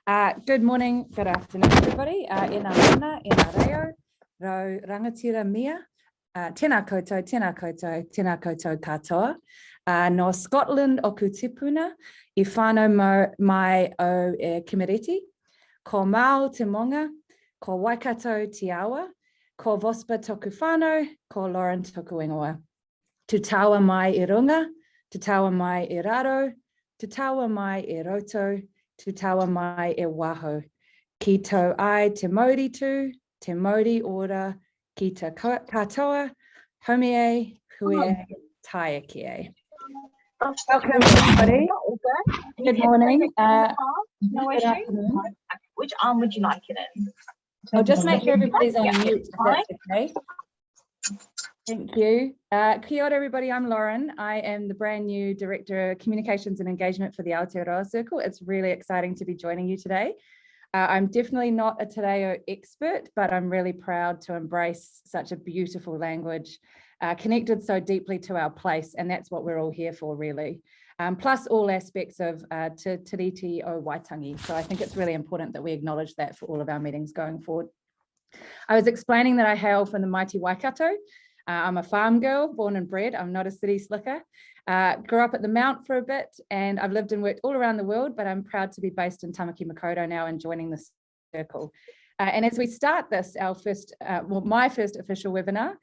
Good morning, good afternoon, everybody. Ena mana, ena reo, rau rangatira mia. Tēnā koutou, tēnā koutou, tēnā koutou katoa. No Scotland o Kutipuna, I whānau mai o e Kimiriti. Ko Mao te Monga, ko Waikato te Awa, ko Vospa toku whānau, ko Lauren toku ingoa. Tu taua mai I runga, tu taua mai I raro, tu taua mai I roto, tu taua mai e waho. Ki tau ai te mauri tū, te mauri ora, ki te katoa, homie, hui, taia ki e. Welcome everybody. Good morning. No good issue. afternoon. Which arm would you like it in? I'll just make sure everybody's on mute if that's okay. Thank you. Kia ora everybody, I'm Lauren. I am the brand new Director of Communications and Engagement for the Aotearoa Circle. It's really exciting to be joining you today. I'm definitely not a Te Reo expert, but I'm really proud to embrace such a beautiful language, connected so deeply to our place, and that's what we're all here for, really. Plus all aspects of Te Tiriti o Waitangi. So I think it's really important that we acknowledge that for all of our meetings going forward. I was explaining that I hail from the mighty Waikato. I'm a farm girl, born and bred. I'm not a city slicker. Grew up at the Mount for a bit, and I've lived and worked all around the world, but I'm proud to be based in Tamaki Makaurau now and joining this circle. And as we start this, our first, my first official webinar,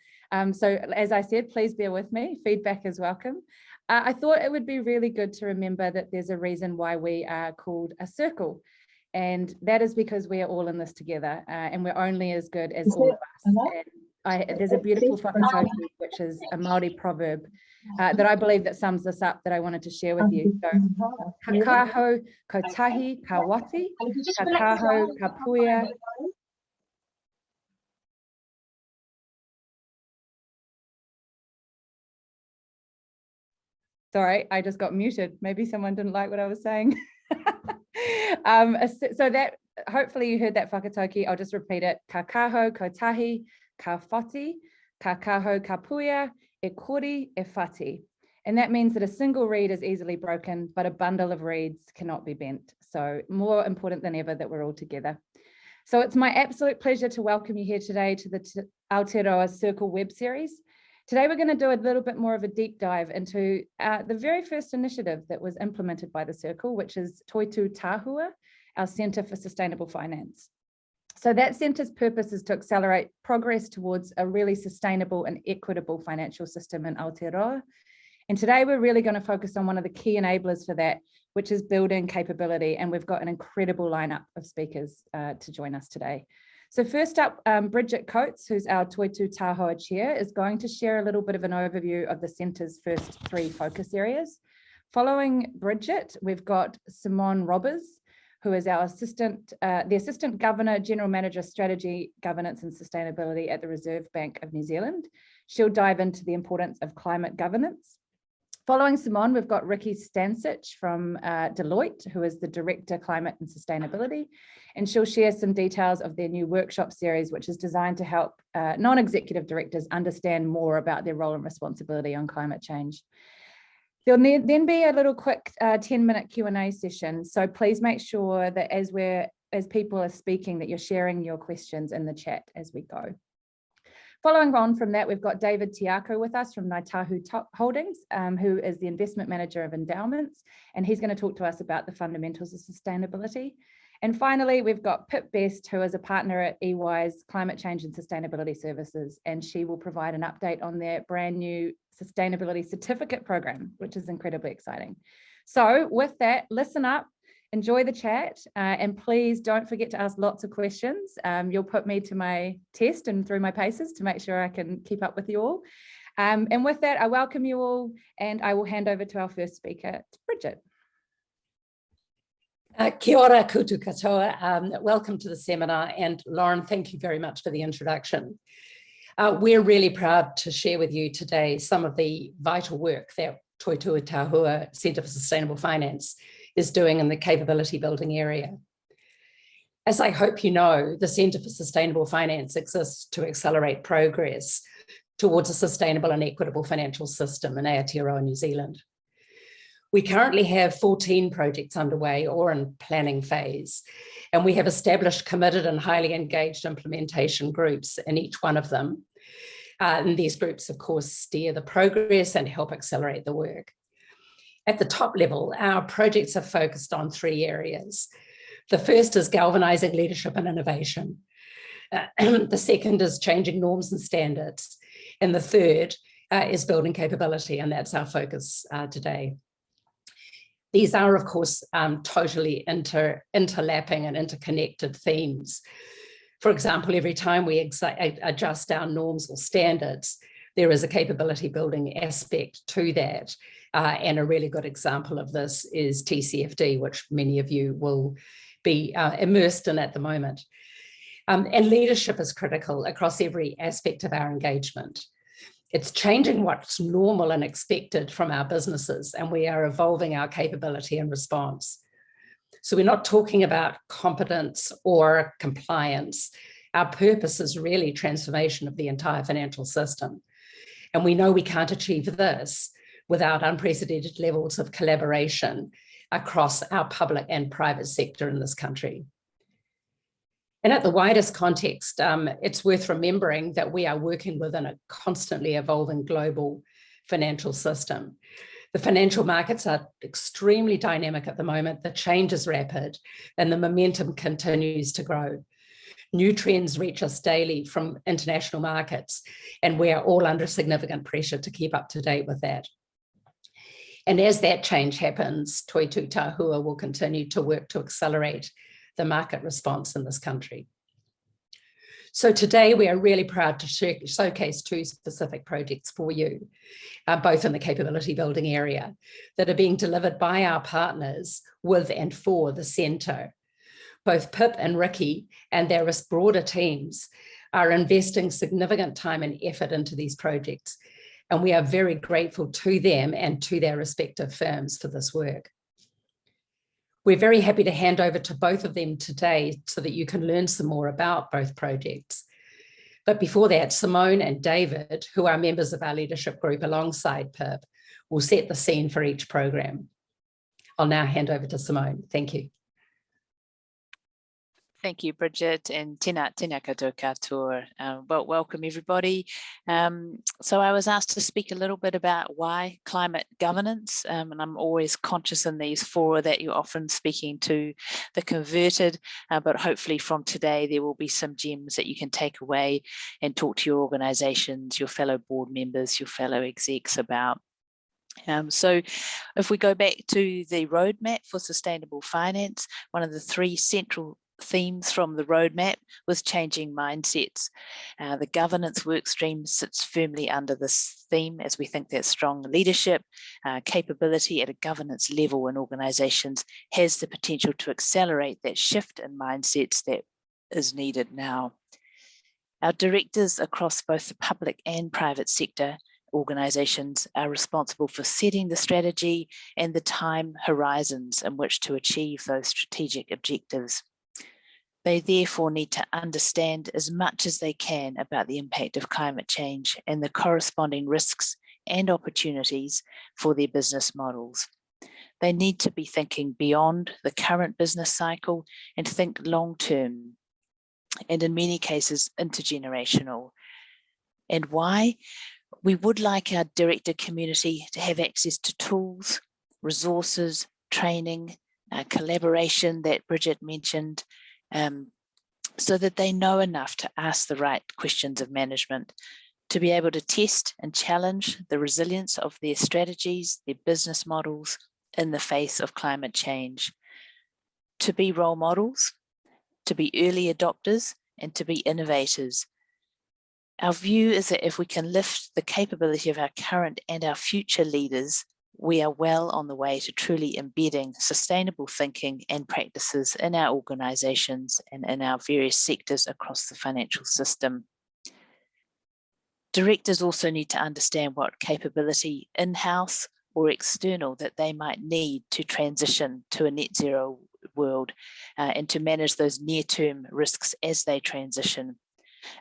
so as I said, please bear with me, feedback is welcome. I thought it would be really good to remember that there's a reason why we are called a circle. And that is because we are all in this together, and we're only as good as all of us. And there's a beautiful whakatauki, which is a Māori proverb that I believe that sums this up that I wanted to share with you. So, ka kaho, ko tahi, ka wati, ka kaho, ka puia. Sorry, I just got muted. Maybe someone didn't like what I was saying. So that, hopefully you heard that whakatauki. I'll just repeat it. Ka kaho, ko tahi, ka whati, ka kaho, ka puia, e kori, e whati. And that means that a single reed is easily broken, but a bundle of reeds cannot be bent. So more important than ever that we're all together. So it's my absolute pleasure to welcome you here today to the Aotearoa Circle web series. Today we're going to do a little bit more of a deep dive into the very first initiative that was implemented by the Circle, which is Toitū Tahua, our Centre for Sustainable Finance. So that centre's purpose is to accelerate progress towards a really sustainable and equitable financial system in Aotearoa. And today we're really going to focus on one of the key enablers for that, which is building capability. And we've got an incredible lineup of speakers to join us today. So first up, Bridget Coates, who's our Toitu Tahua chair, is going to share a little bit of an overview of the centre's first 3 focus areas. Following Bridget, we've got Simone Robbers, who is our the Assistant Governor, General Manager, Strategy, Governance and Sustainability at the Reserve Bank of New Zealand. She'll dive into the importance of climate governance. Following Simone, we've got Ricky Stansich from Deloitte, who is the Director, Climate and Sustainability, and she'll share some details of their new workshop series, which is designed to help non-executive directors understand more about their role and responsibility on climate change. There'll then be a little quick 10-minute Q&A session, so please make sure that as people are speaking that you're sharing your questions in the chat as we go. Following on from that, we've got David Tiako with us from Toitu Holdings, who is the Investment Manager of Endowments, and he's going to talk to us about the fundamentals of sustainability. And finally, we've got Pip Best, who is a partner at EY's Climate Change and Sustainability Services, and she will provide an update on their brand new Sustainability Certificate program, which is incredibly exciting. So with that, listen up, enjoy the chat, and please don't forget to ask lots of questions. You'll put me to my test and through my paces to make sure I can keep up with you all. And with that, I welcome you all, and I will hand over to our first speaker, Bridget. Kia ora koutou katoa. Welcome to the seminar, and Lauren, thank you very much for the introduction. We're really proud to share with you today some of the vital work that Toitū Tahua Centre for Sustainable Finance is doing in the capability building area. As I hope you know, the Centre for Sustainable Finance exists to accelerate progress towards a sustainable and equitable financial system in Aotearoa, New Zealand. We currently have 14 projects underway or in planning phase, and we have established committed and highly engaged implementation groups in each one of them. And these groups, of course, steer the progress and help accelerate the work. At the top level, our projects are focused on 3 areas. The first is galvanizing leadership and innovation. The second is changing norms and standards. And the third is building capability, and that's our focus today. These are, of course, totally interlapping and interconnected themes. For example, every time we adjust our norms or standards, there is a capability building aspect to that. And a really good example of this is TCFD, which many of you will be immersed in at the moment. And leadership is critical across every aspect of our engagement. It's changing what's normal and expected from our businesses, and we are evolving our capability and response. So we're not talking about competence or compliance. Our purpose is really transformation of the entire financial system. And we know we can't achieve this without unprecedented levels of collaboration across our public and private sector in this country. And at the widest context, it's worth remembering that we are working within a constantly evolving global financial system. The financial markets are extremely dynamic at the moment, the change is rapid, and the momentum continues to grow. New trends reach us daily from international markets, and we are all under significant pressure to keep up to date with that. And as that change happens, Toitū Tahua will continue to work to accelerate the market response in this country. So today we are really proud to showcase 2 specific projects for you, both in the capability building area, that are being delivered by our partners with and for the centre. Both Pip and Ricky and their broader teams are investing significant time and effort into these projects, and we are very grateful to them and to their respective firms for this work. We're very happy to hand over to both of them today so that you can learn some more about both projects. But before that, Simone and David, who are members of our leadership group alongside Pip, will set the scene for each program. I'll now hand over to Simone. Thank you. Thank you, Bridget, and tēnā koutou katoa. Well, welcome everybody. So I was asked to speak a little bit about why climate governance, and I'm always conscious in these fora that you're often speaking to the converted, but hopefully from today there will be some gems that you can take away and talk to your organisations, your fellow board members, your fellow execs about. So if we go back to the roadmap for sustainable finance, one of the 3 central themes from the roadmap was changing mindsets. The governance work stream sits firmly under this theme, as we think that strong leadership, capability at a governance level in organisations has the potential to accelerate that shift in mindsets that is needed now. Our directors across both the public and private sector organisations are responsible for setting the strategy and the time horizons in which to achieve those strategic objectives. They therefore need to understand as much as they can about the impact of climate change and the corresponding risks and opportunities for their business models. They need to be thinking beyond the current business cycle and think long-term, and in many cases intergenerational. And why? We would like our director community to have access to tools, resources, training, collaboration that Bridget mentioned, so that they know enough to ask the right questions of management, to be able to test and challenge the resilience of their strategies, their business models in the face of climate change, to be role models, to be early adopters, and to be innovators. Our view is that if we can lift the capability of our current and our future leaders, we are well on the way to truly embedding sustainable thinking and practices in our organisations and in our various sectors across the financial system. Directors also need to understand what capability in-house or external that they might need to transition to a net zero world and to manage those near-term risks as they transition.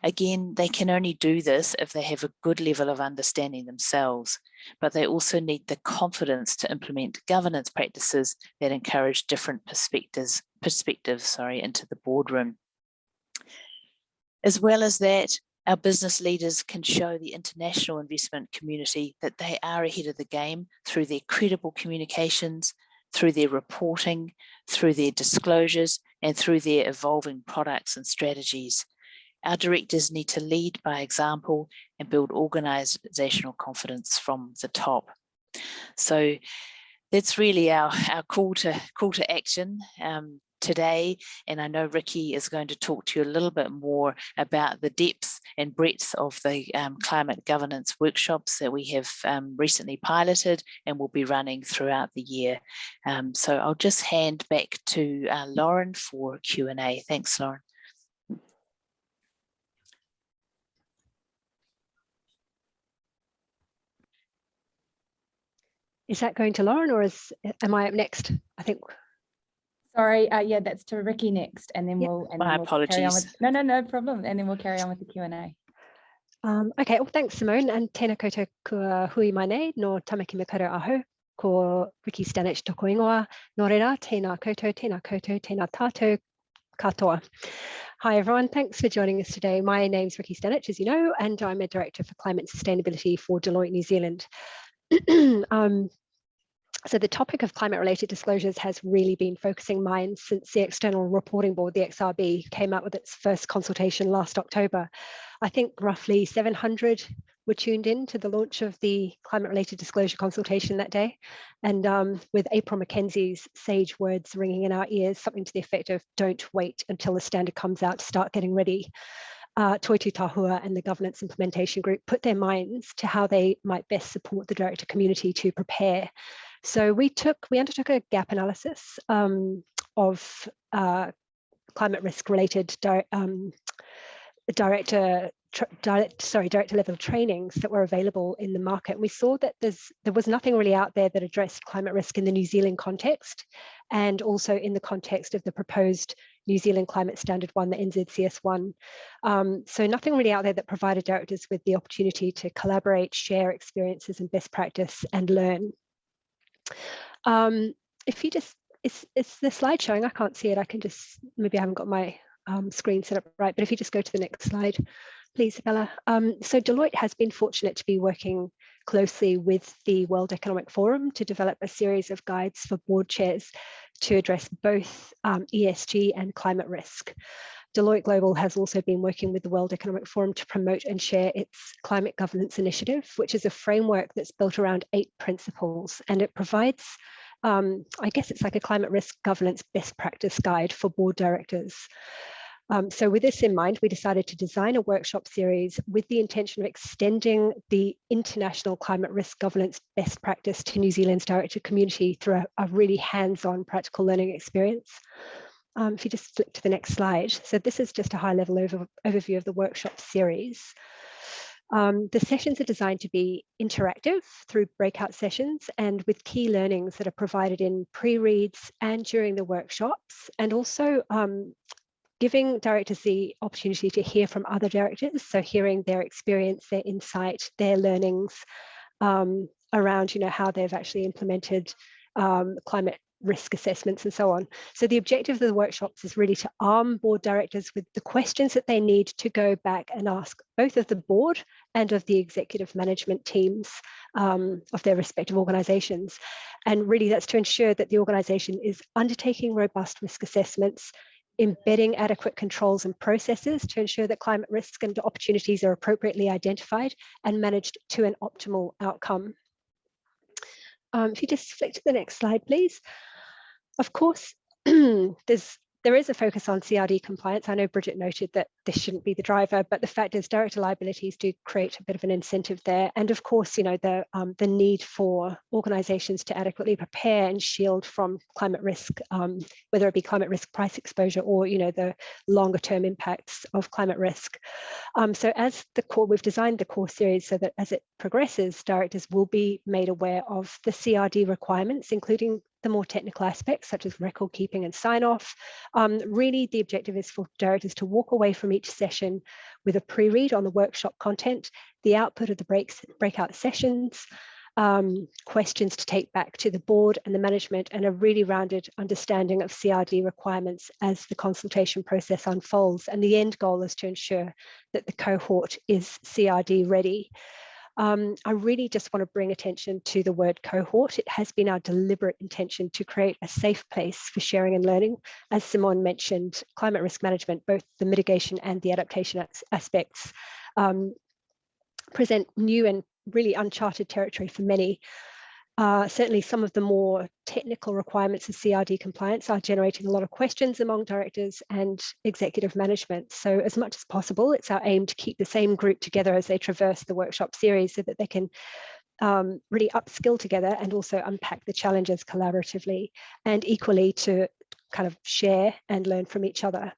Again, they can only do this if they have a good level of understanding themselves, but they also need the confidence to implement governance practices that encourage different perspectives into the boardroom. As well as that, our business leaders can show the international investment community that they are ahead of the game through their credible communications, through their reporting, through their disclosures, and through their evolving products and strategies. Our directors need to lead by example and build organisational confidence from the top. So that's really our call to action today. And I know Ricky is going to talk to you a little bit more about the depth and breadth of the climate governance workshops that we have recently piloted and will be running throughout the year. So I'll just hand back to Lauren for Q&A. Thanks, Lauren. Is that going to Lauren, or am I up next? I think. Sorry, yeah, that's to Ricky next, and then we'll. My apologies. No problem. And then we'll carry on with the Q&A. Okay, well, thanks, Simone, and tēnā koutou kua hui mai nei no tamaki me karo aho, ko Ricky Stanich toko ingoa, nō reira, tēnā koutou, tēnā tātou katoa. Hi everyone, thanks for joining us today. My name's Ricky Stanich, as you know, and I'm a Director for Climate Sustainability for Deloitte New Zealand. So the topic of climate-related disclosures has really been focusing minds since the External Reporting Board, the XRB, came out with its first consultation last October. I think roughly 700 were tuned in to the launch of the climate-related disclosure consultation that day. And with April McKenzie's sage words ringing in our ears, something to the effect of, don't wait until the standard comes out to start getting ready. Toitū Tahua and the Governance Implementation Group put their minds to how they might best support the director community to prepare. So we undertook a gap analysis of climate risk related director level trainings that were available in the market. We saw that there was nothing really out there that addressed climate risk in the New Zealand context, and also in the context of the proposed New Zealand Climate Standard 1, the NZCS1. So nothing really out there that provided directors with the opportunity to collaborate, share experiences and best practice, and learn. If you just, is the slide showing? I can't see it. I can just, maybe I haven't got my screen set up right, but if you just go to the next slide, please, Bella. So Deloitte has been fortunate to be working closely with the World Economic Forum to develop a series of guides for board chairs to address both ESG and climate risk. Deloitte Global has also been working with the World Economic Forum to promote and share its Climate Governance Initiative, which is a framework that's built around 8 principles, and it provides, I guess it's like a climate risk governance best practice guide for board directors. So with this in mind, we decided to design a workshop series with the intention of extending the international climate risk governance best practice to New Zealand's director community through a really hands-on practical learning experience. If you just flip to the next slide. So this is just a high-level overview of the workshop series. The sessions are designed to be interactive through breakout sessions and with key learnings that are provided in pre-reads and during the workshops, and also giving directors the opportunity to hear from other directors, so hearing their experience, their insight, their learnings around, how they've actually implemented climate risk assessments and so on. So the objective of the workshops is really to arm board directors with the questions that they need to go back and ask both of the board and of the executive management teams of their respective organisations. And really that's to ensure that the organisation is undertaking robust risk assessments, embedding adequate controls and processes to ensure that climate risks and opportunities are appropriately identified and managed to an optimal outcome. If you just flick to the next slide, please. Of course, there is a focus on CRD compliance. I know Bridget noted that this shouldn't be the driver, but the fact is director liabilities do create a bit of an incentive there. And of course, the need for organisations to adequately prepare and shield from climate risk, whether it be climate risk price exposure or, the longer term impacts of climate risk. So as the core, we've designed the core series so that as it progresses, directors will be made aware of the CRD requirements, including the more technical aspects such as record keeping and sign off. Really, the objective is for directors to walk away from each session with a pre-read on the workshop content, the output of the breakout sessions, questions to take back to the board and the management, and a really rounded understanding of CRD requirements as the consultation process unfolds. And the end goal is to ensure that the cohort is CRD ready. I really just want to bring attention to the word cohort. It has been our deliberate intention to create a safe place for sharing and learning. As Simone mentioned, climate risk management, both the mitigation and the adaptation aspects, present new and really uncharted territory for many. Certainly some of the more technical requirements of CRD compliance are generating a lot of questions among directors and executive management. So as much as possible, it's our aim to keep the same group together as they traverse the workshop series so that they can really upskill together and also unpack the challenges collaboratively, and equally to kind of share and learn from each other.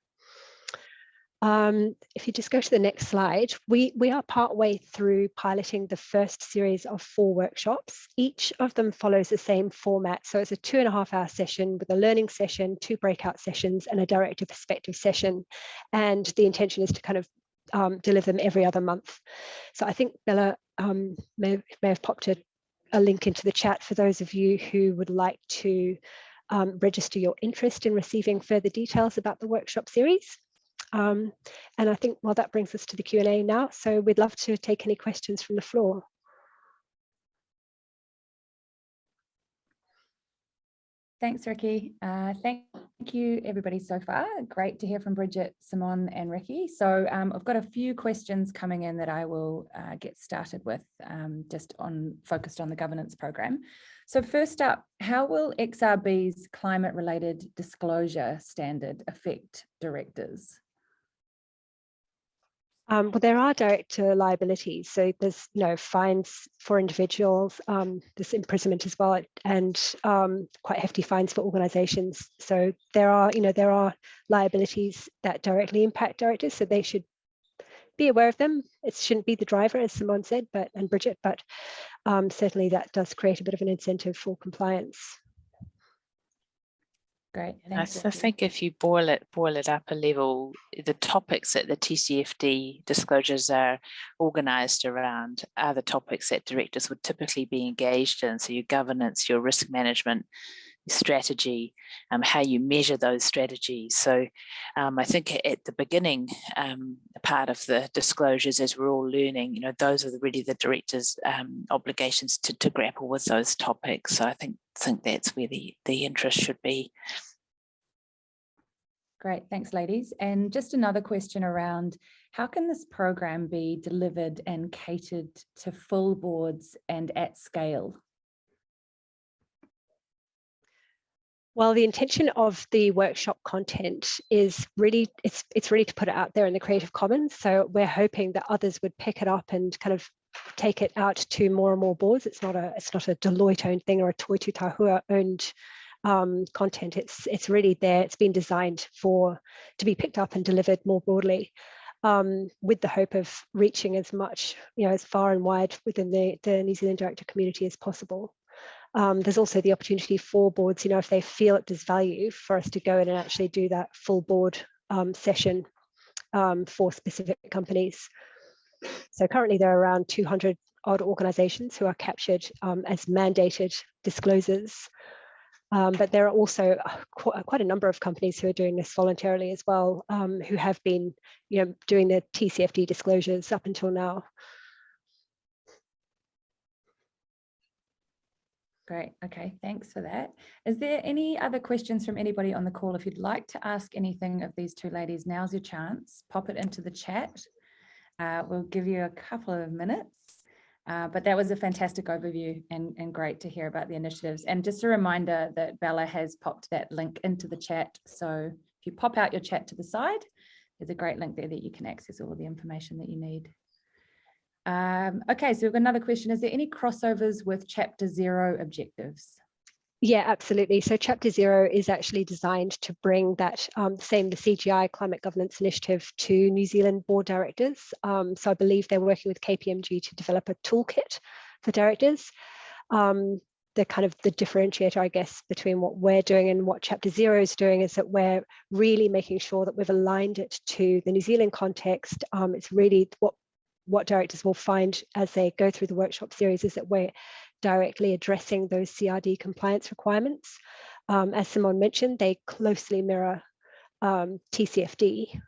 If you just go to the next slide, we are partway through piloting the first series of 4 workshops. Each of them follows the same format. So it's a 2.5-hour session with a learning session, 2 breakout sessions, and a director perspective session. And the intention is to kind of deliver them every other month. So I think Bella may have popped a link into the chat for those of you who would like to register your interest in receiving further details about the workshop series. And I think, well, that brings us to the Q&A now. So we'd love to take any questions from the floor. Thanks, Ricky. Thank you, everybody, so far. Great to hear from Bridget, Simone, and Ricky. So I've got a few questions coming in that I will get started with, just focused on the governance program. So first up, how will XRB's climate-related disclosure standard affect directors? Well, there are director liabilities. So there's, fines for individuals, there's imprisonment as well, and quite hefty fines for organisations. So there are liabilities that directly impact directors, so they should be aware of them. It shouldn't be the driver, as Simone said, and Bridget, but certainly that does create a bit of an incentive for compliance. Great. And Thanks, I think if you boil it up a level, the topics that the TCFD disclosures are organised around are the topics that directors would typically be engaged in. So your governance, your risk management, your strategy, how you measure those strategies. So I think at the beginning, part of the disclosures, as we're all learning, those are really the directors' obligations to grapple with those topics. So I think that's where the interest should be. Great, thanks, ladies. And just another question around how can this program be delivered and catered to full boards and at scale? Well, the intention of the workshop content is really, it's really to put it out there in the Creative Commons. So we're hoping that others would pick it up and kind of take it out to more and more boards. It's not a Deloitte owned thing or a Toitu Tahua owned content. It's really there. It's been designed to be picked up and delivered more broadly, with the hope of reaching as much, as far and wide within the New Zealand director community as possible. There's also the opportunity for boards, if they feel it does value, for us to go in and actually do that full board session for specific companies. So currently there are around 200 odd organisations who are captured as mandated disclosures. But there are also quite a number of companies who are doing this voluntarily as well, who have been, doing the TCFD disclosures up until now. Great. Okay, thanks for that. Is there any other questions from anybody on the call? If you'd like to ask anything of these two ladies, now's your chance. Pop it into the chat. We'll give you a couple of minutes. But that was a fantastic overview and great to hear about the initiatives. And just a reminder that Bella has popped that link into the chat. So if you pop out your chat to the side, there's a great link there that you can access all of the information that you need. Okay, so we've got another question. Is there any crossovers with Chapter Zero objectives? Yeah, absolutely. So Chapter Zero is actually designed to bring that the CGI Climate Governance Initiative to New Zealand board directors. So I believe they're working with KPMG to develop a toolkit for directors. The kind of the differentiator, I guess, between what we're doing and what Chapter Zero is doing is that we're really making sure that we've aligned it to the New Zealand context. It's really what directors will find as they go through the workshop series is that we're directly addressing those CRD compliance requirements. As Simone mentioned, they closely mirror TCFD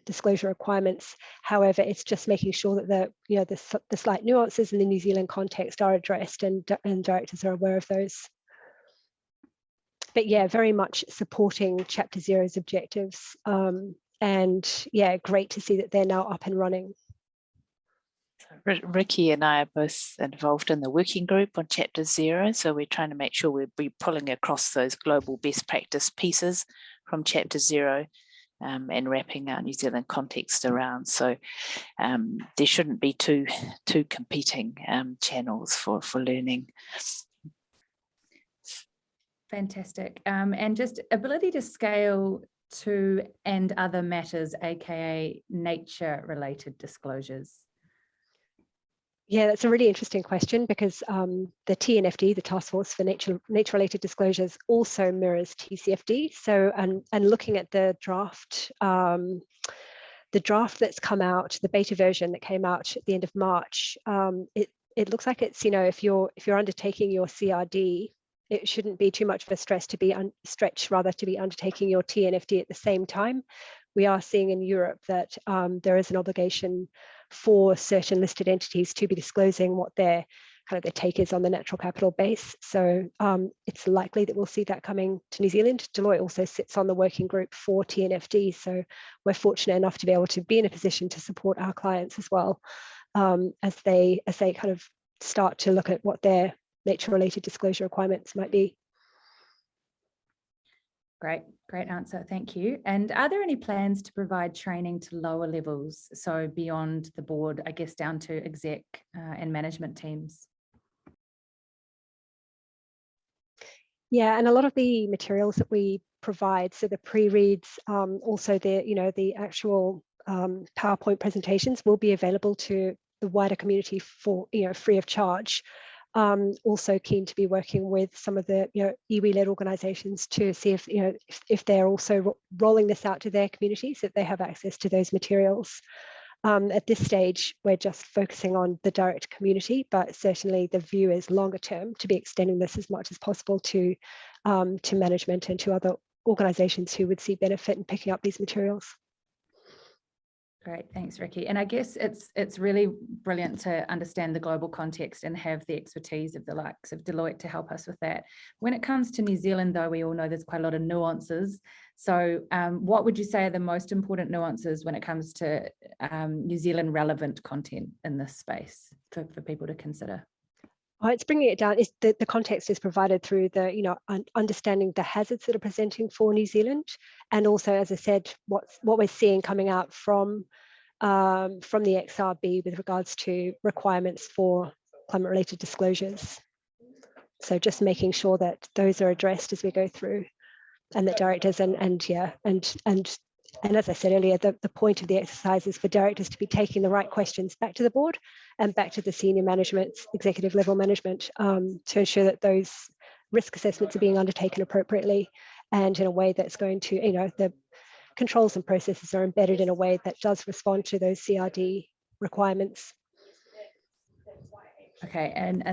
disclosure requirements. However, it's just making sure that the slight nuances in the New Zealand context are addressed and directors are aware of those. But yeah, very much supporting Chapter Zero's objectives. And yeah, great to see that they're now up and running. Ricky and I are both involved in the working group on Chapter Zero, so we're trying to make sure we're pulling across those global best practice pieces from Chapter Zero and wrapping our New Zealand context around. So there shouldn't be two competing channels for learning. Fantastic. And just ability to scale to and other matters, aka nature-related disclosures. Yeah, that's a really interesting question because the TNFD, the Task Force for Nature-Related Disclosures, also mirrors TCFD. So, and looking at the draft that's come out, the beta version that came out at the end of March, it looks like it's, if you're undertaking your CRD, it shouldn't be too much of a stretch to be undertaking your TNFD at the same time. We are seeing in Europe that there is an obligation for certain listed entities to be disclosing what their take is on the natural capital base. So it's likely that we'll see that coming to New Zealand. Deloitte also sits on the working group for TNFD. So we're fortunate enough to be able to be in a position to support our clients as well as they kind of start to look at what their nature-related disclosure requirements might be. Great answer, thank you. And are there any plans to provide training to lower levels, so beyond the board, I guess down to exec and management teams? Yeah, and a lot of the materials that we provide, so the pre-reads, also the actual PowerPoint presentations will be available to the wider community for free of charge. Also keen to be working with some of the iwi-led organisations to see if they're also rolling this out to their communities, that they have access to those materials. At this stage, we're just focusing on the direct community, but certainly the view is longer term to be extending this as much as possible to management and to other organisations who would see benefit in picking up these materials. Great, thanks, Ricky. And I guess it's really brilliant to understand the global context and have the expertise of the likes of Deloitte to help us with that. When it comes to New Zealand, though, we all know there's quite a lot of nuances. So what would you say are the most important nuances when it comes to New Zealand relevant content in this space for people to consider? It's bringing it down. The context is provided through the understanding the hazards that are presenting for New Zealand, and also, as I said, what we're seeing coming out from the XRB with regards to requirements for climate-related disclosures. So just making sure that those are addressed as we go through, and that directors and as I said earlier, the point of the exercise is for directors to be taking the right questions back to the board and back to the senior management, executive level management, to ensure that those risk assessments are being undertaken appropriately and in a way that's going to, the controls and processes are embedded in a way that does respond to those CRD requirements. Okay, and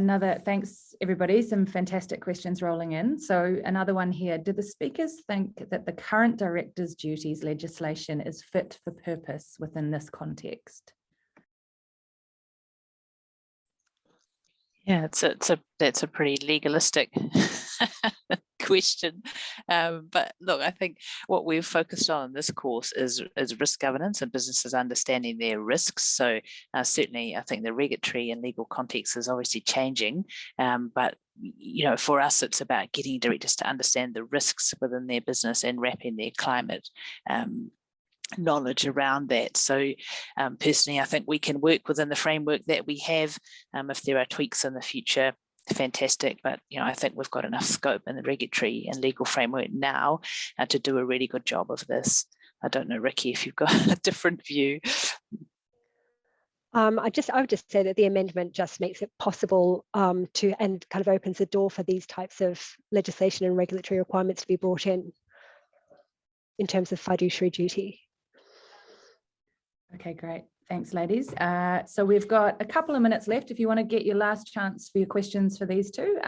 thanks everybody, some fantastic questions rolling in. So another one here, do the speakers think that the current director's duties legislation is fit for purpose within this context? Yeah, that's a pretty legalistic question, but look, I think what we've focused on in this course is risk governance and businesses understanding their risks. So certainly, I think the regulatory and legal context is obviously changing, but for us, it's about getting directors to understand the risks within their business and wrapping their climate knowledge around that. So personally, I think we can work within the framework that we have. If there are tweaks in the future, fantastic. But I think we've got enough scope in the regulatory and legal framework now to do a really good job of this. I don't know, Ricky, if you've got a different view. I would just say that the amendment just makes it possible and kind of opens the door for these types of legislation and regulatory requirements to be brought in terms of fiduciary duty. Okay, great. Thanks, ladies. So we've got a couple of minutes left if you want to get your last chance for your questions for these two.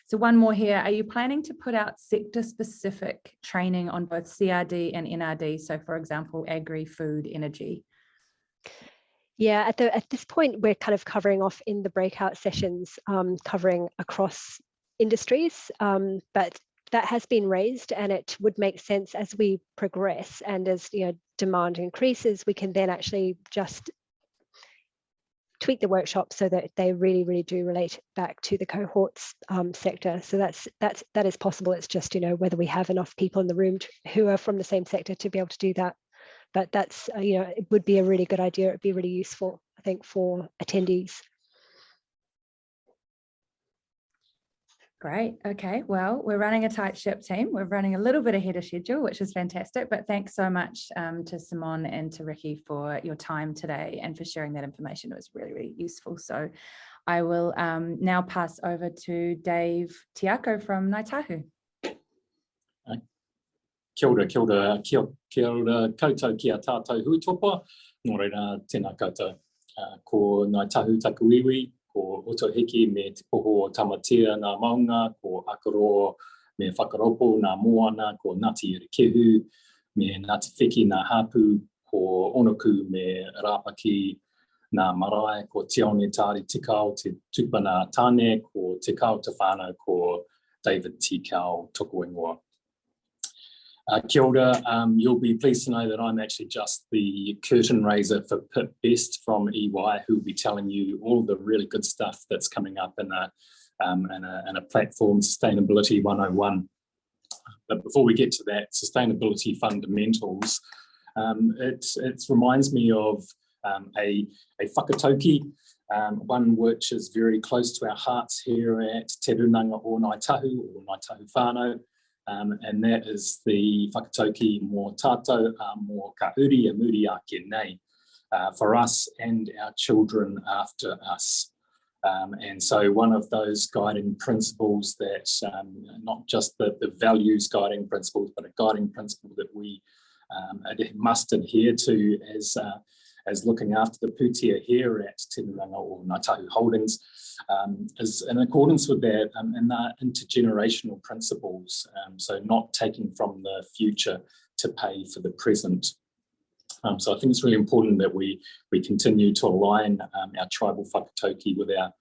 So one more here. Are you planning to put out sector-specific training on both CRD and NRD? So for example, agri, food, energy. Yeah, at this point, we're kind of covering off in the breakout sessions, covering across industries, but that has been raised, and it would make sense as we progress and as demand increases, we can then actually just tweak the workshop so that they really, really do relate back to the cohorts sector. So that is possible. It's just whether we have enough people in the room who are from the same sector to be able to do that. But that's it would be a really good idea. It'd be really useful, I think, for attendees. Great. Okay. Well, we're running a tight ship, team. We're running a little bit ahead of schedule, which is fantastic. But thanks so much to Simone and to Ricky for your time today and for sharing that information. It was really, really useful. So I will now pass over to Dave Tiako from Ngāi Tahu. Kia ora koutou ki a tātou huitopa, nō reira tēnā koutou. Ko Ngāi Tahu taku iwi, ko Otohiki me te poho o tamatia nā maunga, ko Akaroa me whakaropo nā moana, ko Ngāti Irikehu, me Ngāti Whiki nā hapu, ko Onoku me Rapaki nā marae, ko Te Aone Tāri Tikau, te tupana tāne, ko Te Kao Te Whānau, ko David Tikau toko ingoa. Kia ora, you'll be pleased to know that I'm actually just the curtain raiser for Pip Best from EY, who will be telling you all the really good stuff that's coming up in a platform, Sustainability 101. But before we get to that, sustainability fundamentals, it reminds me of a whakatauki, one which is very close to our hearts here at Te Runanga o Ngāi Tahu, or Ngāi Tahu whānau. And that is the whakatauki mō tātou mō ka uri a muri ake nei, for us and our children after us. And so one of those guiding principles that not just the values guiding principles, but a guiding principle that we must adhere to as looking after the pūtea here at Te Runanga o Ngāi Tahu Holdings, is in accordance with that and the intergenerational principles, so not taking from the future to pay for the present. So I think it's really important that we continue to align our tribal whakatauki with our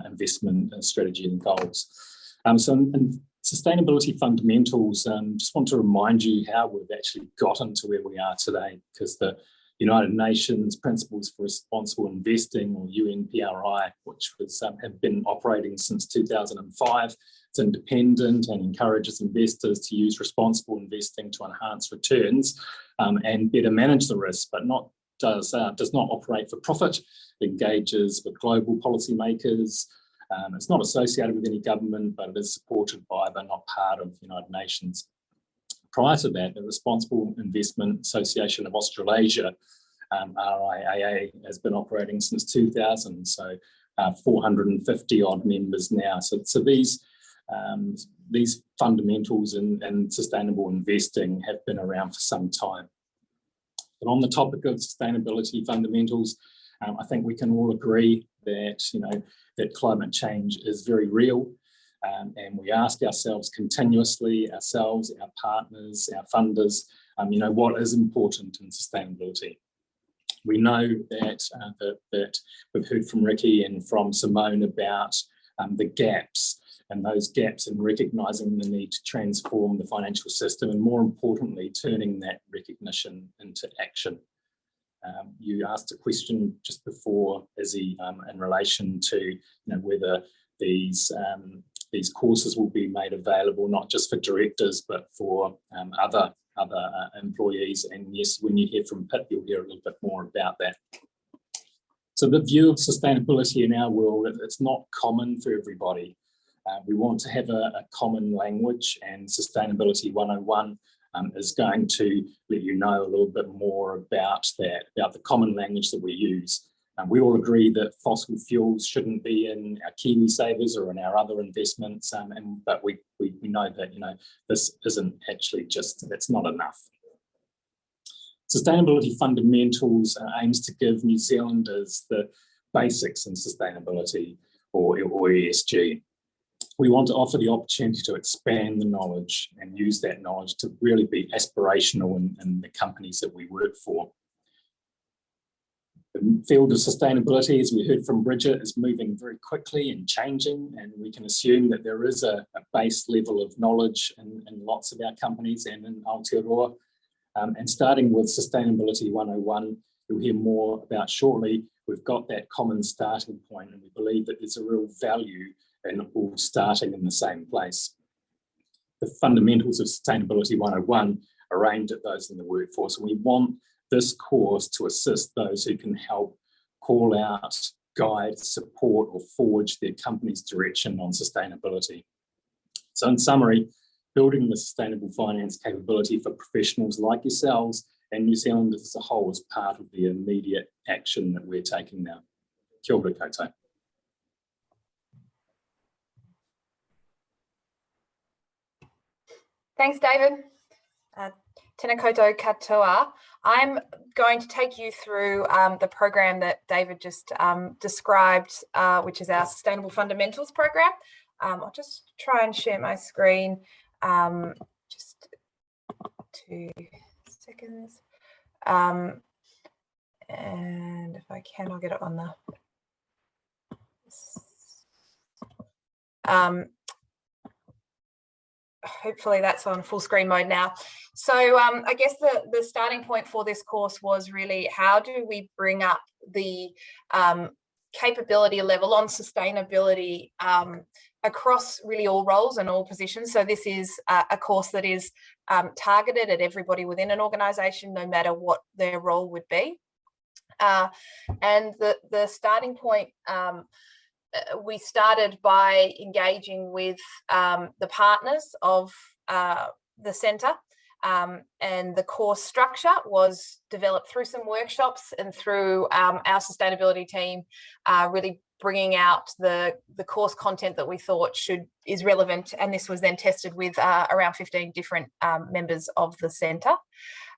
investment strategy and goals. So in sustainability fundamentals, just want to remind you how we've actually gotten to where we are today, because the United Nations Principles for Responsible Investing, or UNPRI, which have been operating since 2005. It's independent and encourages investors to use responsible investing to enhance returns and better manage the risk, but does not operate for profit. It engages with global policymakers. It's not associated with any government, but it is supported by, but not part of, the United Nations. Prior to that, the Responsible Investment Association of Australasia, RIAA, has been operating since 2000, so 450 odd members now. So these fundamentals in sustainable investing have been around for some time. But on the topic of sustainability fundamentals, I think we can all agree that that climate change is very real. And we ask ourselves continuously, ourselves, our partners, our funders, what is important in sustainability. We know that we've heard from Ricky and from Simone about the gaps, and those gaps in recognising the need to transform the financial system, and more importantly, turning that recognition into action. You asked a question just before, Izzy, in relation to whether these courses will be made available not just for directors but for other employees. And yes, when you hear from Pip, you'll hear a little bit more about that. So the view of sustainability in our world, it's not common for everybody. We want to have a common language, and Sustainability 101 is going to let you know a little bit more about that, about the common language that we use. We all agree that fossil fuels shouldn't be in our Kiwi savers or in our other investments, but we know that, you know, this isn't actually just, that's not enough. Sustainability Fundamentals aims to give New Zealanders the basics in sustainability or ESG. We want to offer the opportunity to expand the knowledge and use that knowledge to really be aspirational in the companies that we work for. The field of sustainability, as we heard from Bridget, is moving very quickly and changing, and we can assume that there is a base level of knowledge in lots of our companies and in Aotearoa. And starting with Sustainability 101, you'll hear more about shortly, we've got that common starting point, and we believe that there's a real value in all starting in the same place. The fundamentals of Sustainability 101 are aimed at those in the workforce, and we want this course to assist those who can help call out, guide, support, or forge their company's direction on sustainability. So in summary, building the sustainable finance capability for professionals like yourselves and New Zealanders as a whole is part of the immediate action that we're taking now. Kia ora koutou. Thanks, David. Tēnā koutou katoa. I'm going to take you through the program that David just described, which is our Sustainable Fundamentals program. I'll just try and share my screen. Just 2 seconds. And if I can, I'll get it on the... hopefully that's on full screen mode now. So I guess the starting point for this course was really, how do we bring up the capability level on sustainability across really all roles and all positions. So this is a course that is targeted at everybody within an organisation, no matter what their role would be. And the starting point, we started by engaging with the partners of the centre, and the course structure was developed through some workshops and through our sustainability team really bringing out the course content that we thought is relevant, and this was then tested with around 15 different members of the centre.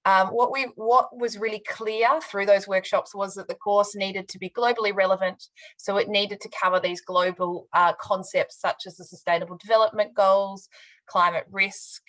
What was really clear through those workshops was that the course needed to be globally relevant, so it needed to cover these global concepts such as the Sustainable Development Goals, climate risk,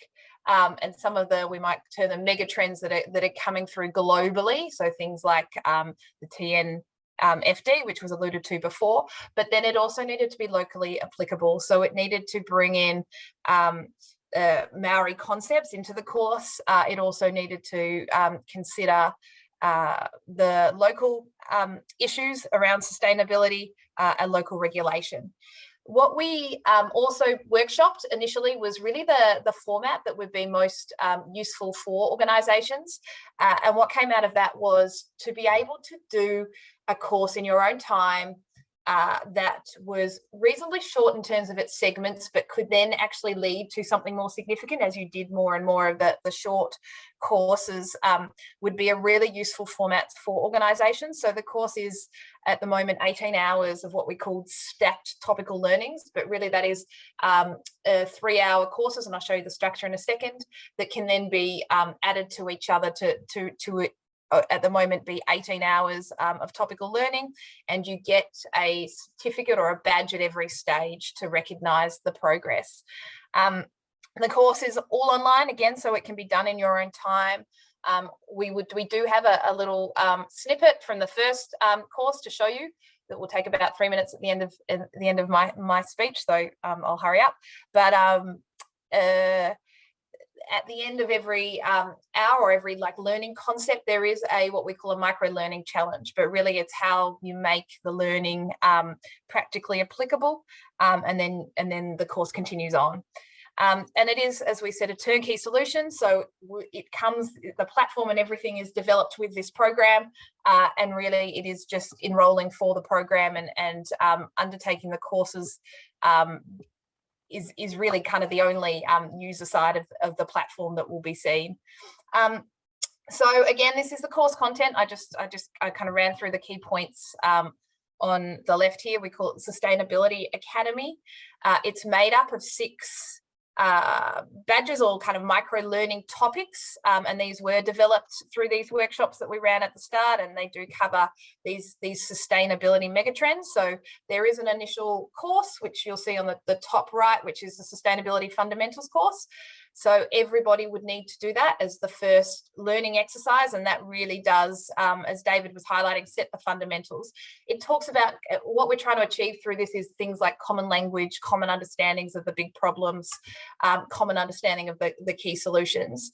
and some of the, we might term them mega trends that are coming through globally, so things like the TNFD, which was alluded to before, but then it also needed to be locally applicable, so it needed to bring in Maori concepts into the course. It also needed to consider the local issues around sustainability and local regulation. What we also workshopped initially was really the format that would be most useful for organisations, and what came out of that was to be able to do a course in your own time that was reasonably short in terms of its segments, but could then actually lead to something more significant as you did more and more of the short courses, would be a really useful format for organisations. So the course is at the moment 18 hours of what we call stacked topical learnings, but really that is 3-hour courses, and I'll show you the structure in a second, that can then be added to each other to at the moment be 18 hours of topical learning, and you get a certificate or a badge at every stage to recognise the progress. The course is all online again, so it can be done in your own time. We do have a little snippet from the first course to show you that will take about 3 minutes at the end of my speech, so I'll hurry up. But at the end of every hour or every learning concept, there is what we call a micro learning challenge, but really it's how you make the learning practically applicable, and then the course continues on. And it is, as we said, a turnkey solution. So it comes, the platform and everything is developed with this program. And really it is just enrolling for the program and undertaking the courses is really kind of the only user side of the platform that will be seen. So again, this is the course content. I kind of ran through the key points on the left here. We call it Sustainability Academy. It's made up of 6 badges or kind of micro learning topics, and these were developed through these workshops that we ran at the start, and they do cover these sustainability megatrends. So there is an initial course which you'll see on the top right, which is the Sustainability Fundamentals course. So everybody would need to do that as the first learning exercise, and that really does, as David was highlighting, set the fundamentals. It talks about what we're trying to achieve through this is things like common language, common understandings of the big problems, common understanding of the key solutions.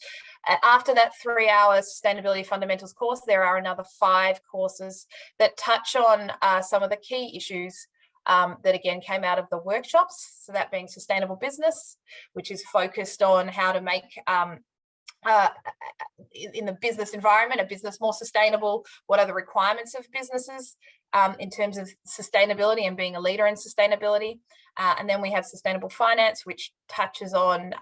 After that 3-hour Sustainability Fundamentals course, there are another 5 courses that touch on some of the key issues that again came out of the workshops. So that being sustainable business, which is focused on how to make in the business environment, a business more sustainable. What are the requirements of businesses in terms of sustainability and being a leader in sustainability? And then we have sustainable finance, which touches on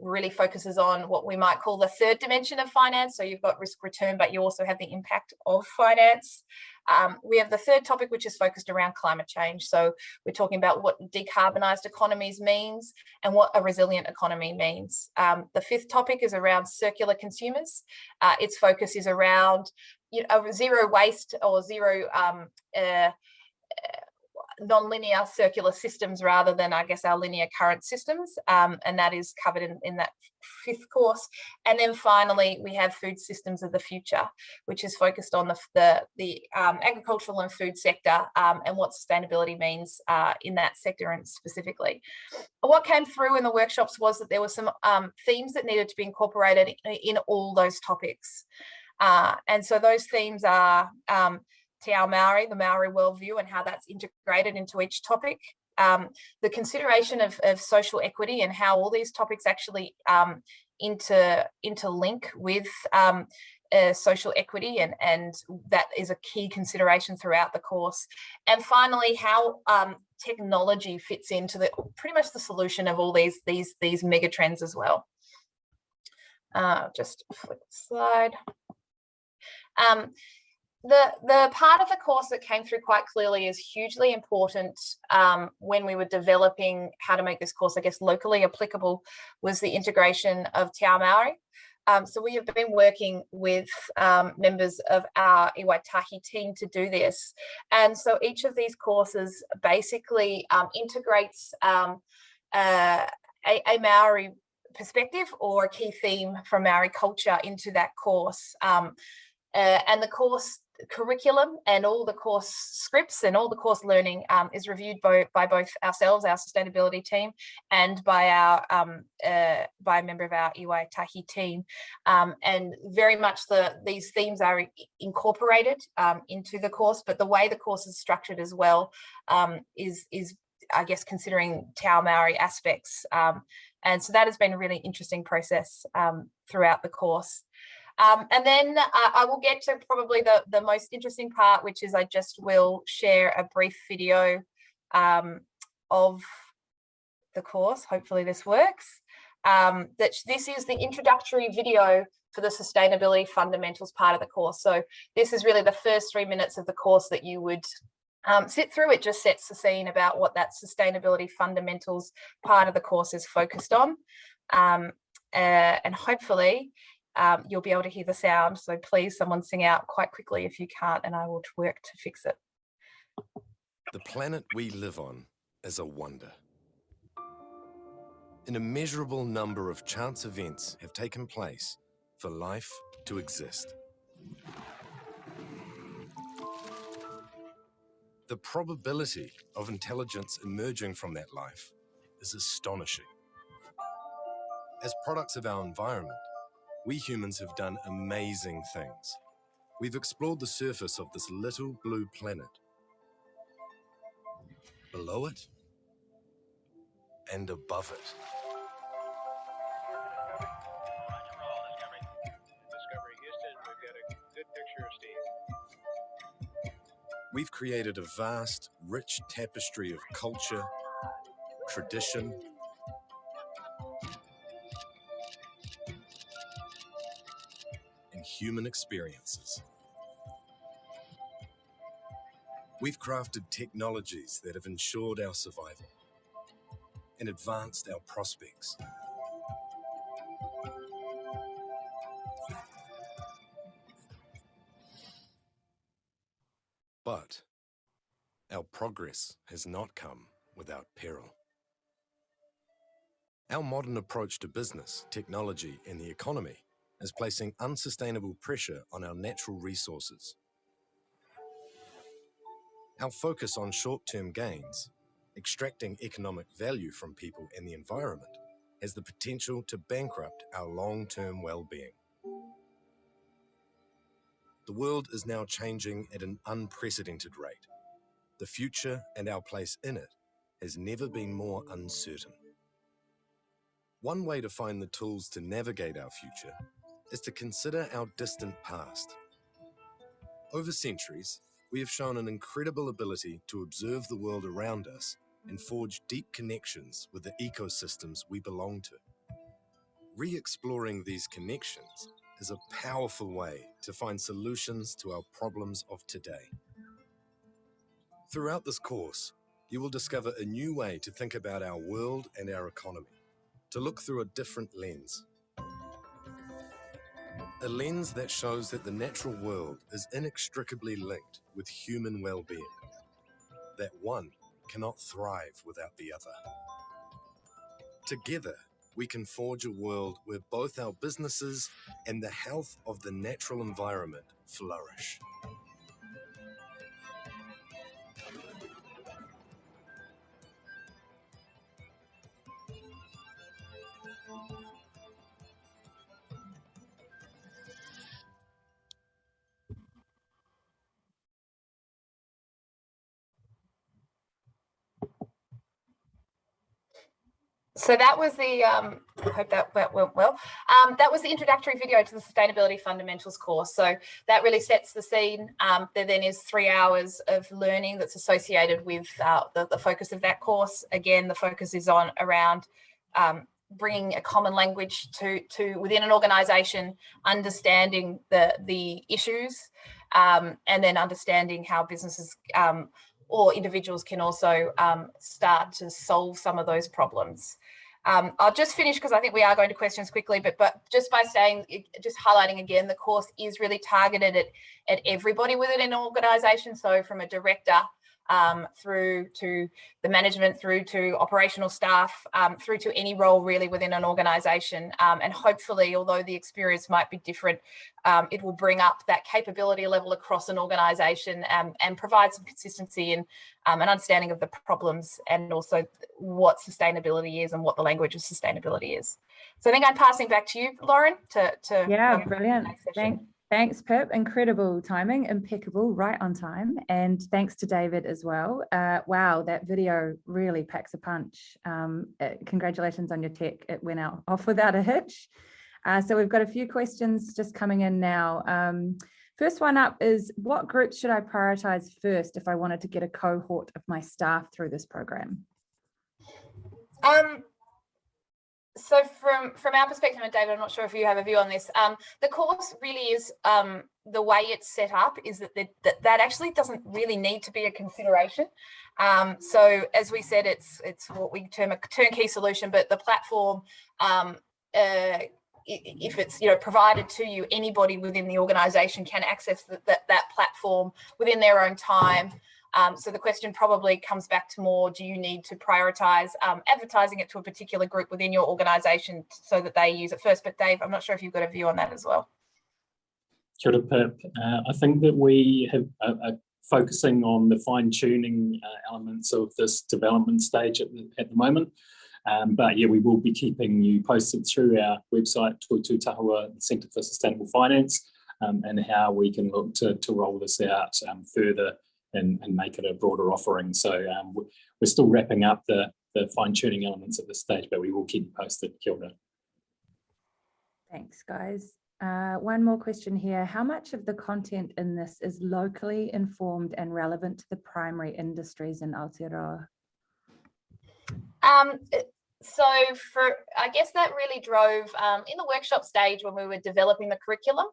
really focuses on what we might call the third dimension of finance. So you've got risk return, but you also have the impact of finance. We have the third topic, which is focused around climate change. So we're talking about what decarbonised economies means and what a resilient economy means. The 5th topic is around circular consumers. Its focus is around zero waste or zero non-linear circular systems rather than, I guess, our linear current systems. And that is covered in that 5th course. And then finally, we have food systems of the future, which is focused on the agricultural and food sector and what sustainability means in that sector and specifically. What came through in the workshops was that there were some themes that needed to be incorporated in all those topics. And so those themes are Te Ao Māori, the Maori worldview, and how that's integrated into each topic. The consideration of social equity and how all these topics actually interlink with social equity, and that is a key consideration throughout the course. And finally, how technology fits into pretty much the solution of all these mega trends as well. Just flip the slide. The part of the course that came through quite clearly is hugely important when we were developing how to make this course, I guess, locally applicable, was the integration of Te Ao Māori. So we have been working with members of our iwi tahi team to do this. And so each of these courses basically integrates a Maori perspective or a key theme from Maori culture into that course. And the course curriculum and all the course scripts and all the course learning is reviewed by both ourselves, our sustainability team, and by a member of our iwi tahi team. And very much these themes are incorporated into the course, but the way the course is structured as well is I guess considering Te Ao Māori aspects. And so that has been a really interesting process throughout the course. And then I will get to probably the most interesting part, which is I just will share a brief video of the course. Hopefully this works. This is the introductory video for the Sustainability Fundamentals part of the course. So this is really the first 3 minutes of the course that you would sit through. It just sets the scene about what that Sustainability Fundamentals part of the course is focused on. And hopefully you'll be able to hear the sound. So please, someone sing out quite quickly if you can't, and I will work to fix it. The planet we live on is a wonder. An immeasurable number of chance events have taken place for life to exist. The probability of intelligence emerging from that life is astonishing. As products of our environment, we humans have done amazing things. We've explored the surface of this little blue planet. Below it and above it. We've created a vast, rich tapestry of culture, tradition, and human experiences. We've crafted technologies that have ensured our survival and advanced our prospects. But our progress has not come without peril. Our modern approach to business, technology, and the economy is placing unsustainable pressure on our natural resources. Our focus on short-term gains, extracting economic value from people and the environment, has the potential to bankrupt our long-term well-being. The world is now changing at an unprecedented rate. The future and our place in it has never been more uncertain. One way to find the tools to navigate our future is to consider our distant past. Over centuries, we have shown an incredible ability to observe the world around us and forge deep connections with the ecosystems we belong to. Re-exploring these connections is a powerful way to find solutions to our problems of today. Throughout this course, you will discover a new way to think about our world and our economy, to look through a different lens. A lens that shows that the natural world is inextricably linked with human well-being, that one cannot thrive without the other. Together, we can forge a world where both our businesses and the health of the natural environment flourish. So that was the, I hope that went well. That was the introductory video to the Sustainability Fundamentals course. So that really sets the scene. There then is 3 hours of learning that's associated with the focus of that course. Again, the focus is on around bringing a common language to within an organisation, understanding the issues, and then understanding how businesses or individuals can also start to solve some of those problems. I'll just finish because I think we are going to questions quickly, but just by saying, just highlighting again, the course is really targeted at everybody within an organisation. So from a director through to the management, through to operational staff, through to any role really within an organisation. And hopefully, although the experience might be different, it will bring up that capability level across an organisation and provide some consistency and an understanding of the problems and also what sustainability is and what the language of sustainability is. So I think I'm passing back to you, Lauren, to yeah, brilliant. Thanks, Pip. Incredible timing, impeccable, right on time. And thanks to David as well. Wow, that video really packs a punch. Congratulations on your tech. It went off without a hitch. So we've got a few questions just coming in now. First one up is, what groups should I prioritize first if I wanted to get a cohort of my staff through this program? So from our perspective, and David, I'm not sure if you have a view on this, the course really is, the way it's set up is that actually doesn't really need to be a consideration. So as we said, it's what we term a turnkey solution, but the platform, if it's provided to you, anybody within the organisation can access that platform within their own time. So the question probably comes back to more, do you need to prioritise advertising it to a particular group within your organisation so that they use it first? But Dave, I'm not sure if you've got a view on that as well. Kia ora, Pip. I think that we are focusing on the fine-tuning elements of this development stage at the moment. But yeah, we will be keeping you posted through our website, Toitu Tahua, the Centre for Sustainable Finance, and how we can look to roll this out further and make it a broader offering. So we're still wrapping up the fine-tuning elements at this stage, but we will keep you posted. Kia ora. Thanks, guys. One more question here. How much of the content in this is locally informed and relevant to the primary industries in Aotearoa? So I guess that really drove in the workshop stage when we were developing the curriculum,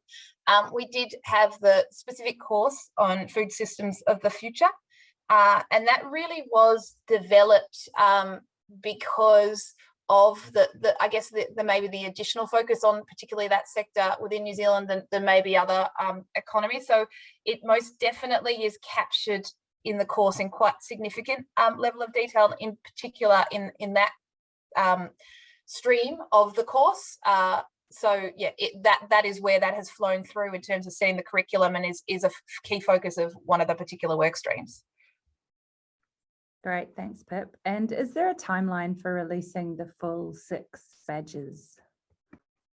we did have the specific course on food systems of the future. And that really was developed because of I guess maybe the additional focus on particularly that sector within New Zealand than maybe other economies. So it most definitely is captured in the course in quite significant level of detail, in particular in that stream of the course. So yeah, that is where that has flown through in terms of setting the curriculum and is a key focus of one of the particular work streams. Great, thanks, Pip. And is there a timeline for releasing the full 6 badges?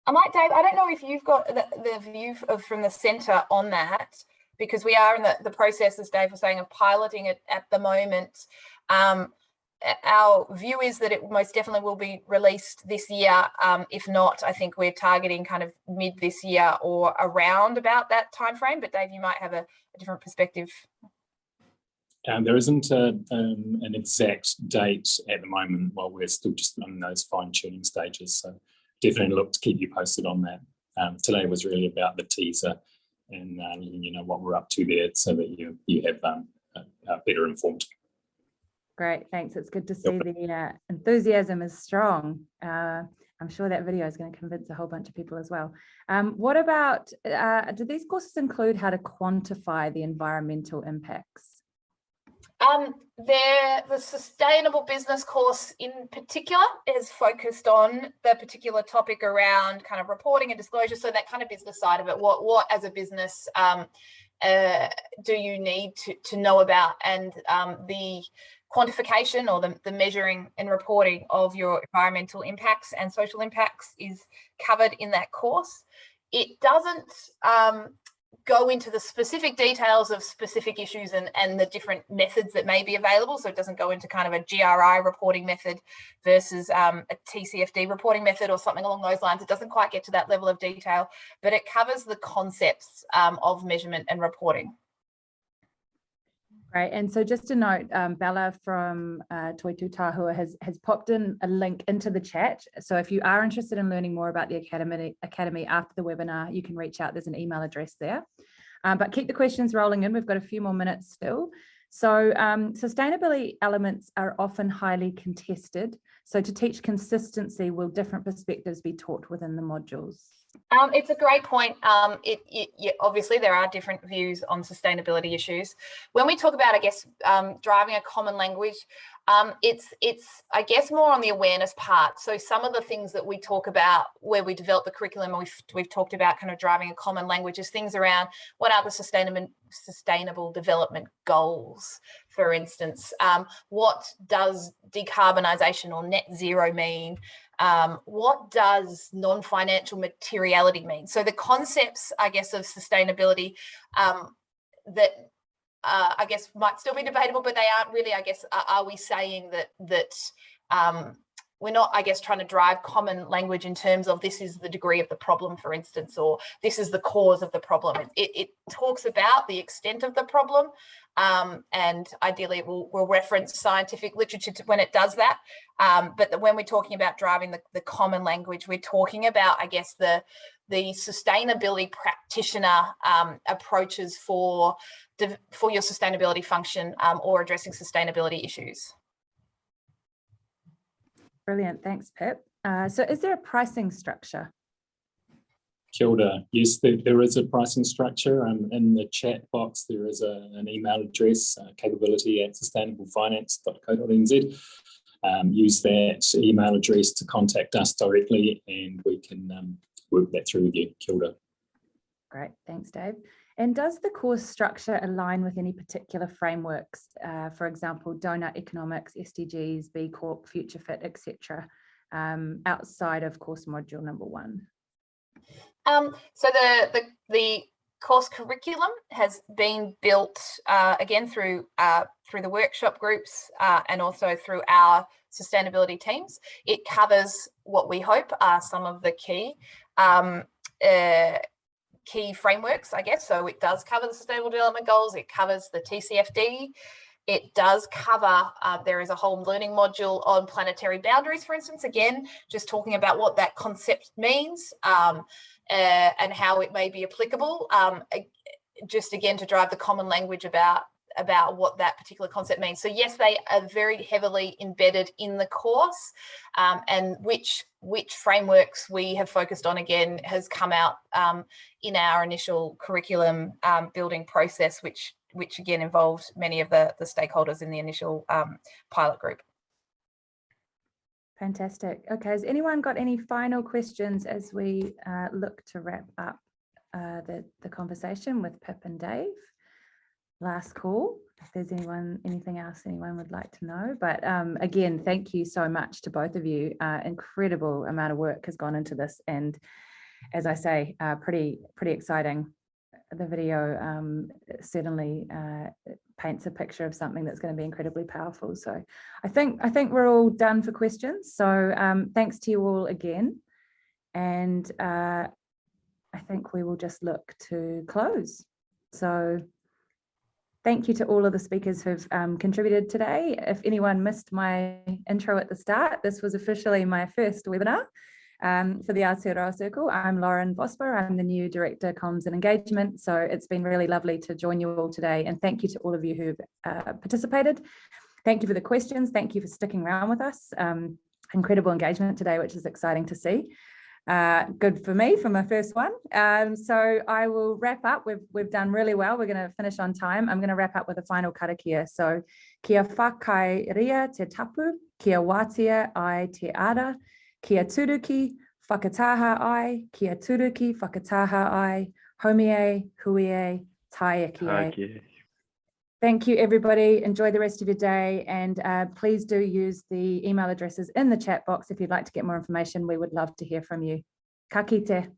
I might, Dave, I don't know if you've got the view from the centre on that, because we are in the process, as Dave was saying, of piloting it at the moment. Our view is that it most definitely will be released this year. If not, I think we're targeting kind of mid this year or around about that time frame. But Dave, you might have a different perspective. There isn't an exact date at the moment while we're still just on those fine-tuning stages. So definitely look to keep you posted on that. Today was really about the teaser and letting you know what we're up to there so that you have better informed. Great, thanks. It's good to see the enthusiasm is strong. I'm sure that video is going to convince a whole bunch of people as well. What about, do these courses include how to quantify the environmental impacts? The sustainable business course in particular is focused on the particular topic around kind of reporting and disclosure. So that kind of business side of it, what as a business do you need to know about, and the quantification or the measuring and reporting of your environmental impacts and social impacts is covered in that course. It doesn't go into the specific details of specific issues and the different methods that may be available. So it doesn't go into kind of a GRI reporting method versus a TCFD reporting method or something along those lines. It doesn't quite get to that level of detail, but it covers the concepts of measurement and reporting. Great. And so just a note, Bella from Toitu Tahua has popped in a link into the chat. So if you are interested in learning more about the Academy after the webinar, you can reach out. There's an email address there. But keep the questions rolling in. We've got a few more minutes still. So sustainability elements are often highly contested. So to teach consistency, will different perspectives be taught within the modules? It's a great point. Obviously, there are different views on sustainability issues. When we talk about, I guess, driving a common language, it's I guess more on the awareness part. So some of the things that we talk about where we develop the curriculum, and we've talked about kind of driving a common language, is things around what are the sustainable development goals, for instance. What does decarbonisation or net zero mean? What does non-financial materiality mean? So the concepts, I guess, of sustainability that I guess might still be debatable, but they aren't really, I guess, are we saying that we're not, I guess, trying to drive common language in terms of this is the degree of the problem, for instance, or this is the cause of the problem. It talks about the extent of the problem, and ideally it will reference scientific literature when it does that. But when we're talking about driving the common language, we're talking about, I guess, the sustainability practitioner approaches for your sustainability function or addressing sustainability issues. Brilliant, thanks, Pip. So is there a pricing structure? Kia ora. Yes, there is a pricing structure. In the chat box, there is an email address, capability@sustainablefinance.co.nz. Use that email address to contact us directly, and we can work that through with you. Kia ora. Great, thanks, Dave. And does the course structure align with any particular frameworks, for example, donut economics, SDGs, B Corp, Future Fit, etc., outside of course module number 1? So the course curriculum has been built again through the workshop groups and also through our sustainability teams. It covers what we hope are some of the key key frameworks, I guess. So it does cover the Sustainable Development Goals, it covers the TCFD, it does cover, there is a whole learning module on planetary boundaries, for instance, again, just talking about what that concept means and how it may be applicable, just again to drive the common language about what that particular concept means. So yes, they are very heavily embedded in the course, and which frameworks we have focused on, again, has come out in our initial curriculum building process, which again involved many of the stakeholders in the initial pilot group. Fantastic. Okay, has anyone got any final questions as we look to wrap up the conversation with Pip and Dave? Last call, if there's anything else anyone would like to know. But again, thank you so much to both of you. Incredible amount of work has gone into this, and as I say, pretty exciting. The video certainly paints a picture of something that's going to be incredibly powerful. So I think we're all done for questions. So thanks to you all again, and I think we will just look to close. So thank you to all of the speakers who've contributed today. If anyone missed my intro at the start, this was officially my first webinar for the Aotearoa Circle. I'm Lauren Vosper. I'm the new Director Comms and Engagement. So it's been really lovely to join you all today. And thank you to all of you who've participated. Thank you for the questions. Thank you for sticking around with us. Incredible engagement today, which is exciting to see. Good for me for my first one. So I will wrap up. We've done really well. We're going to finish on time. I'm going to wrap up with a final karakia. So kia whakairia te tapu, kia wātia ai te ara, kia turuki, whakataha ai, kia turuki, whakataha ai, homie, huie, taiekie. Thank you, everybody. Enjoy the rest of your day. And please do use the email addresses in the chat box if you'd like to get more information. We would love to hear from you. Ka kite.